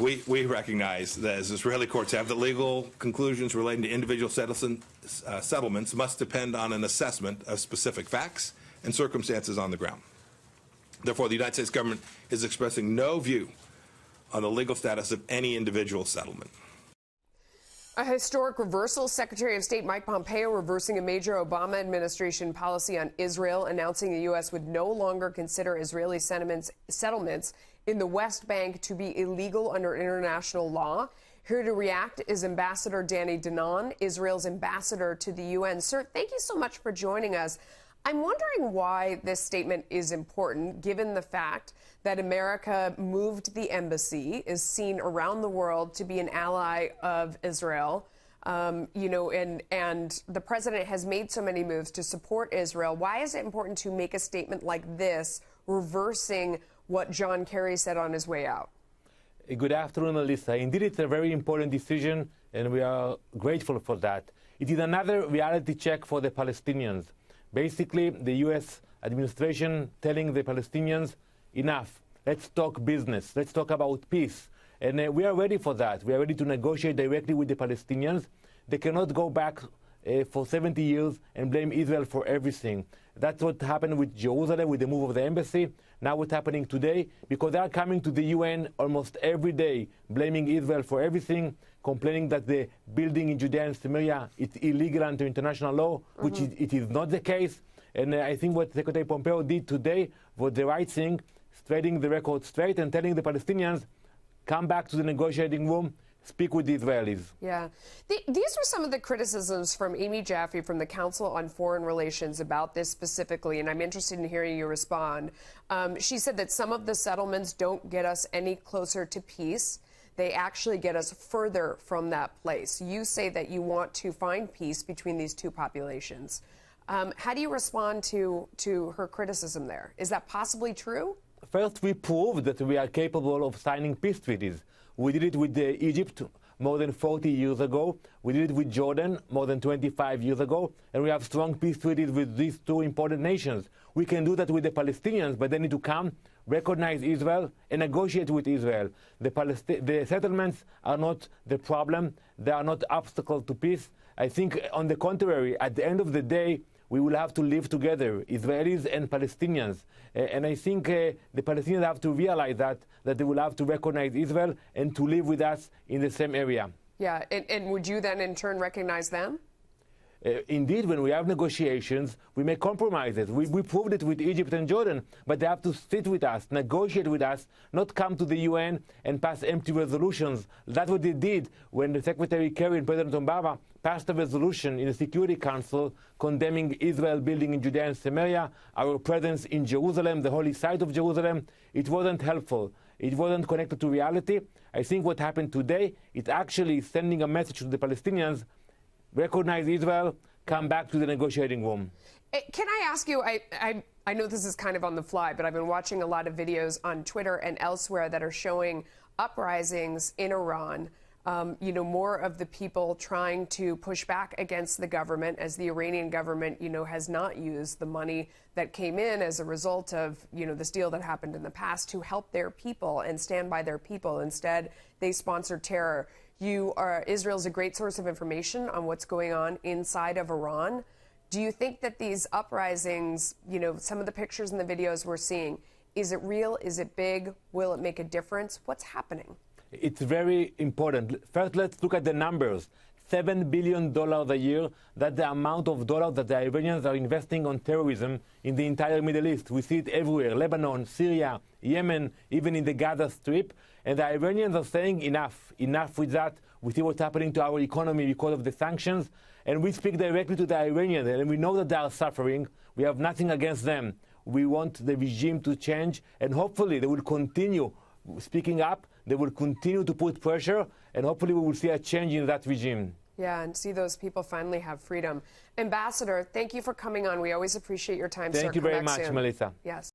We recognize that as Israeli courts have that legal conclusions relating to individual settlements must depend on an assessment of specific facts and circumstances on the ground. Therefore, the United States government is expressing no view on the legal status of any individual settlement. A historic reversal. Secretary of State Mike Pompeo reversing a major Obama administration policy on Israel, announcing the U.S. would no longer consider Israeli settlements in the West Bank to be illegal under international law. Here to react is Ambassador Danny Danon, Israel's ambassador to the UN. Sir, thank you so much for joining us. I'm wondering why this statement is important, given the fact that America moved the embassy, is seen around the world to be an ally of Israel, and the president has made so many moves to support Israel. Why is it important to make a statement like this, reversing what John Kerry said on his way out? Good afternoon, Alyssa. Indeed, it's a very important decision, and we are grateful for that. It is another reality check for the Palestinians. Basically, the U.S. administration telling the Palestinians, enough, let's talk business, let's talk about peace. And we are ready for that. We are ready to negotiate directly with the Palestinians. They cannot go back for 70 years and blame Israel for everything. That's what happened with Jerusalem, with the move of the embassy. Now what's happening today, because they are coming to the UN almost every day, blaming Israel for everything, complaining that the building in Judea and Samaria is illegal under international law, which it is not the case. And I think what Secretary Pompeo did today was the right thing, straightening the record straight and telling the Palestinians, come back to the negotiating room, speak with the Israelis. Yeah. These were some of the criticisms from Amy Jaffe from the Council on Foreign Relations about this specifically, and I'm interested in hearing you respond. She said that some of the settlements don't get us any closer to peace. They actually get us further from that place. You say that you want to find peace between these two populations. How do you respond to her criticism there? Is that possibly true? First, we proved that we are capable of signing peace treaties. We did it with Egypt more than 40 years ago. We did it with Jordan more than 25 years ago. And we have strong peace treaties with these two important nations. We can do that with the Palestinians, but they need to come, recognize Israel, and negotiate with Israel. The settlements are not the problem. They are not obstacle to peace. I think, on the contrary, at the end of the day, we will have to live together, Israelis and Palestinians. And I think the Palestinians have to realize that they will have to recognize Israel and to live with us in the same area. Yeah, and would you then in turn recognize them? Indeed, when we have negotiations, we make compromises. We proved it with Egypt and Jordan, but they have to sit with us, negotiate with us, not come to the UN and pass empty resolutions. That's what they did when the Secretary Kerry and President Obama passed a resolution in the Security Council condemning Israel building in Judea and Samaria, our presence in Jerusalem, the holy site of Jerusalem. It wasn't helpful. It wasn't connected to reality. I think what happened today is actually sending a message to the Palestinians: recognize Israel, come back to the negotiating room. Can I ask you, I know this is kind of on the fly, but I've been watching a lot of videos on Twitter and elsewhere that are showing uprisings in Iran. More of the people trying to push back against the government, as the Iranian government, has not used the money that came in as a result of, this deal that happened in the past to help their people and stand by their people. Instead, they sponsor terror. Israel's a great source of information on what's going on inside of Iran. Do you think that these uprisings, some of the pictures and the videos we're seeing, is it real? Is it big? Will it make a difference? What's happening? It's very important. First, let's look at the numbers. $7 billion a year, that's the amount of dollars that the Iranians are investing on terrorism in the entire Middle East. We see it everywhere: Lebanon, Syria, Yemen, even in the Gaza Strip. And the Iranians are saying enough with that. We see what's happening to our economy because of the sanctions. And we speak directly to the Iranians, and we know that they are suffering. We have nothing against them. We want the regime to change, and hopefully they will continue speaking up. They will continue to put pressure, and hopefully we will see a change in that regime. Yeah, and see those people finally have freedom. Ambassador, thank you for coming on. We always appreciate your time, sir. Thank you very much, Melissa. Yes.